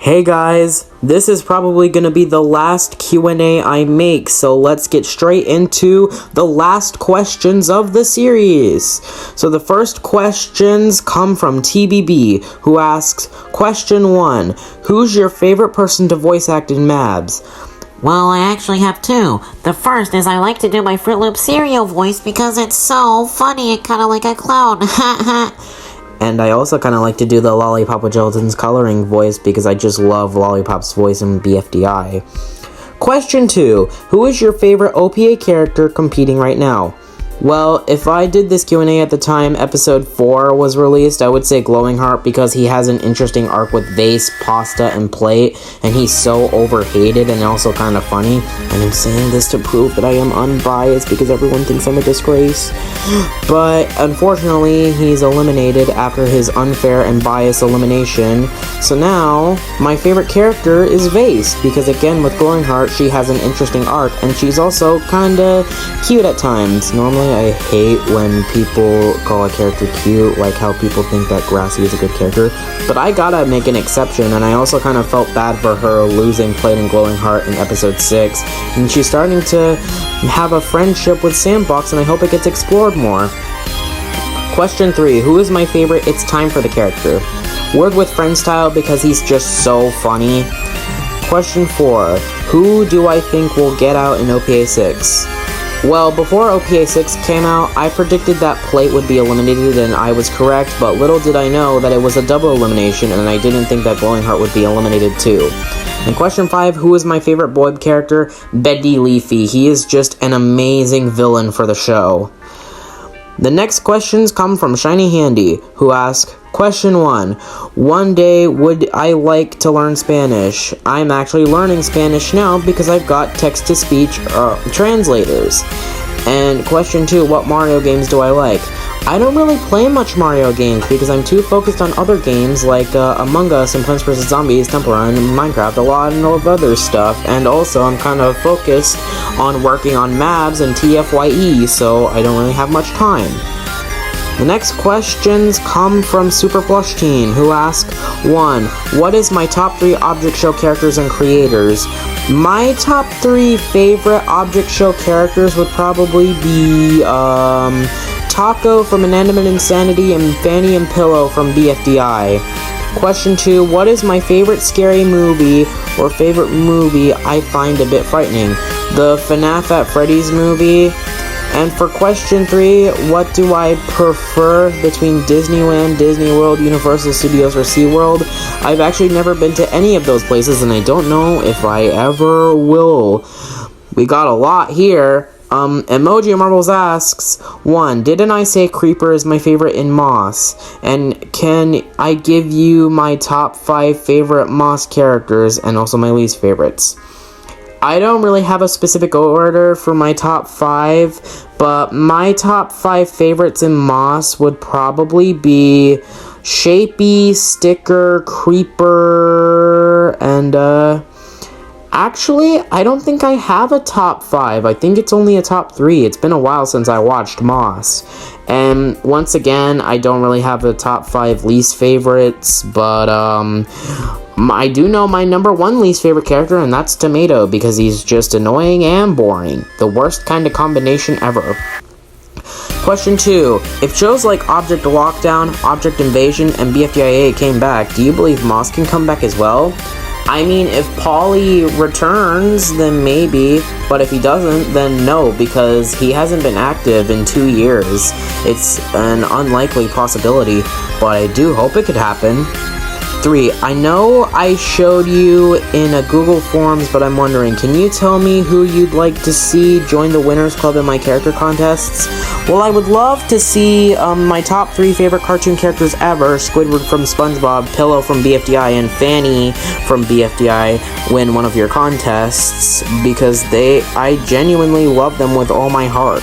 Hey guys, this is probably going to be the last Q&A I make, so let's get straight into the last questions of the series. So the first questions come from TBB, who asks, Question 1, who's your favorite person to voice act in Mabs? Well, I actually have two. The first is I like to do my Fruit Loop cereal voice because it's so funny and kind of like a clown. And I also kind of like to do the Lollipop with Gelatin's coloring voice because I just love Lollipop's voice in BFDI. Question 2. Who is your favorite OPA character competing right now? Well, if I did this Q&A at the time Episode 4 was released, I would say Glowing Heart because he has an interesting arc with Vase, Pasta, and Plate, and he's so overhated and also kind of funny. And I'm saying this to prove that I am unbiased because everyone thinks I'm a disgrace. But unfortunately, he's eliminated after his unfair and biased elimination. So now, my favorite character is Vase, because again, with Glowing Heart, she has an interesting arc, and she's also kinda cute at times. Normally, I hate when people call a character cute, like how people think that Grassy is a good character, but I gotta make an exception, and I also kind of felt bad for her losing Plate and Glowing Heart in Episode 6, and she's starting to have a friendship with Sandbox, and I hope it gets explored more. Question 3, who is my favorite It's Time for the character? Word with Friend style because he's just so funny. Question 4, who do I think will get out in OPA 6? Well, before OPA 6 came out, I predicted that Plate would be eliminated, and I was correct, but little did I know that it was a double elimination, and I didn't think that Glowing Heart would be eliminated too. And question 5, who is my favorite Boib character? Betty Leafy. He is just an amazing villain for the show. The next questions come from Shiny Handy, who asks, Question 1. One day, would I like to learn Spanish? I'm actually learning Spanish now because I've got text-to-speech translators. And question 2. What Mario games do I like? I don't really play much Mario games because I'm too focused on other games like Among Us and Plants vs. Zombies, Temple Run, Minecraft, a lot of other stuff. And also, I'm kind of focused on working on Mabs and TFYE, so I don't really have much time. The next questions come from Super Plush Teen, who ask, 1. What is my top 3 Object Show characters and creators? My top 3 favorite Object Show characters would probably be, Taco from Inanimate Insanity and Fanny and Pillow from BFDI. Question 2, what is my favorite scary movie or favorite movie I find a bit frightening? The FNAF at Freddy's movie. And for question 3, what do I prefer between Disneyland, Disney World, Universal Studios, or SeaWorld? I've actually never been to any of those places, and I don't know if I ever will. We got a lot here. Emoji Marbles asks, 1. Didn't I say Creeper is my favorite in Moss? And can I give you my top 5 favorite Moss characters and also my least favorites? I don't really have a specific order for my top 5, but my top 5 favorites in Moss would probably be Shapey, Sticker, Creeper, and actually, I don't think I have a top 5. I think it's only a top 3. It's been a while since I watched Moss. And once again, I don't really have a top 5 least favorites, but I do know my number 1 least favorite character, and that's Tomato, because he's just annoying and boring. The worst kind of combination ever. Question 2. If shows like Object Lockdown, Object Invasion, and BFDIA came back, do you believe Moss can come back as well? I mean, if Paulie returns, then maybe, but if he doesn't, then no, because he hasn't been active in 2 years. It's an unlikely possibility, but I do hope it could happen. 3. I know I showed you in a Google Forms, but I'm wondering, can you tell me who you'd like to see join the Winners Club in my character contests? Well, I would love to see my top 3 favorite cartoon characters ever, Squidward from SpongeBob, Pillow from BFDI, and Fanny from BFDI win one of your contests, because I genuinely love them with all my heart.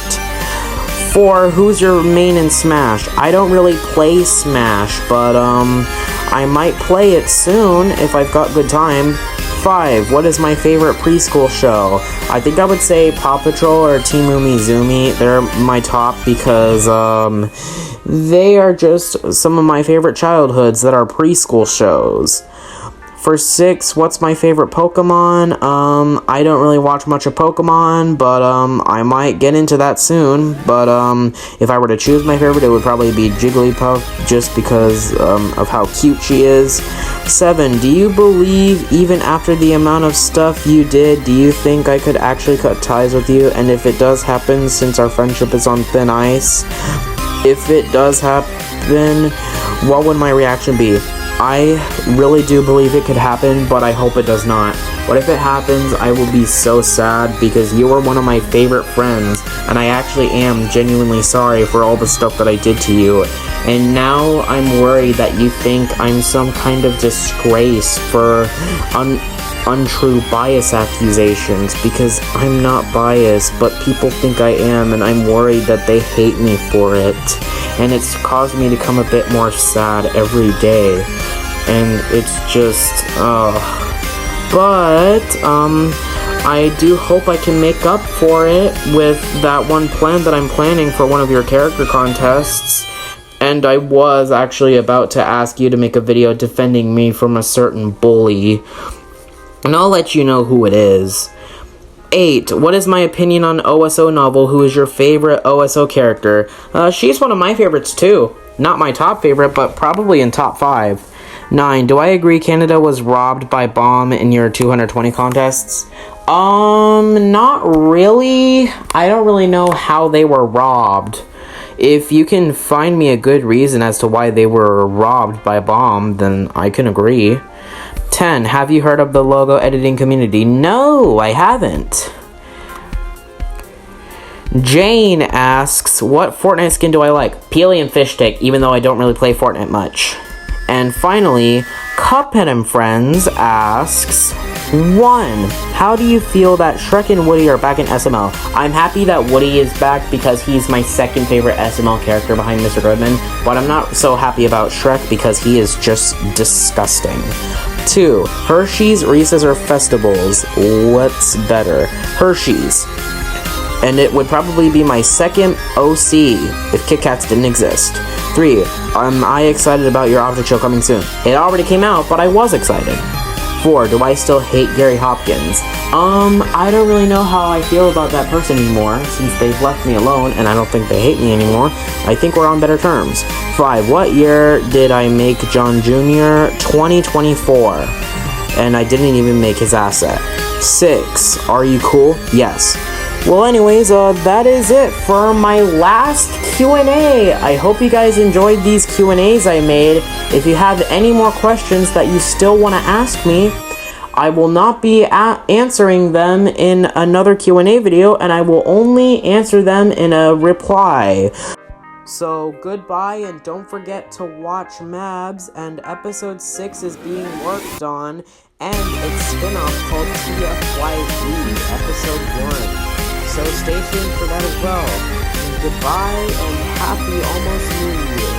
4. Who's your main in Smash? I don't really play Smash, but I might play it soon if I've got good time. 5. What is my favorite preschool show? I think I would say Paw Patrol or Team Umizoomi. They're my top because they are just some of my favorite childhoods that are preschool shows. For 6, what's my favorite Pokemon? I don't really watch much of Pokemon, but, I might get into that soon. But, if I were to choose my favorite, it would probably be Jigglypuff, just because, of how cute she is. 7, do you believe, even after the amount of stuff you did, do you think I could actually cut ties with you? And if it does happen, since our friendship is on thin ice, if it does happen, what would my reaction be? I really do believe it could happen, but I hope it does not. But if it happens, I will be so sad because you were one of my favorite friends, and I actually am genuinely sorry for all the stuff that I did to you. And now I'm worried that you think I'm some kind of disgrace for untrue bias accusations, because I'm not biased, but people think I am, and I'm worried that they hate me for it. And it's caused me to become a bit more sad every day. And it's just, I do hope I can make up for it with that one plan that I'm planning for one of your character contests. And I was actually about to ask you to make a video defending me from a certain bully. And I'll let you know who it is. 8. What is my opinion on OSO Novel? Who is your favorite OSO character? She's one of my favorites too. Not my top favorite, but probably in top 5. 9. Do I agree Canada was robbed by Bomb in your 220 contests? Not really. I don't really know how they were robbed. If you can find me a good reason as to why they were robbed by Bomb, then I can agree. 10. Have you heard of the logo editing community? No, I haven't. Jane asks, what Fortnite skin do I like? Peely and Fish Stick, even though I don't really play Fortnite much. And finally, Cuphead and Friends asks, 1. How do you feel that Shrek and Woody are back in SML? I'm happy that Woody is back because he's my second favorite SML character behind Mr. Goodman, but I'm not so happy about Shrek because he is just disgusting. 2. Hershey's, Reese's, or Festivals? What's better? Hershey's. And it would probably be my second OC if Kit Kats didn't exist. 3. Am I excited about your Object Show coming soon? It already came out, but I was excited. 4. Do I still hate Gary Hopkins? I don't really know how I feel about that person anymore, since they've left me alone, and I don't think they hate me anymore. I think we're on better terms. 5. What year did I make John Jr.? 2024. And I didn't even make his asset. 6. Are you cool? Yes. Well, anyways, that is it for my last Q&A. I hope you guys enjoyed these Q&As I made. If you have any more questions that you still want to ask me, I will not be answering them in another Q&A video, and I will only answer them in a reply. So, goodbye, and don't forget to watch Mabs, and episode 6 is being worked on, and its spin-off called TFYE, episode 1. So stay tuned for that as well. Goodbye, and happy almost New Year.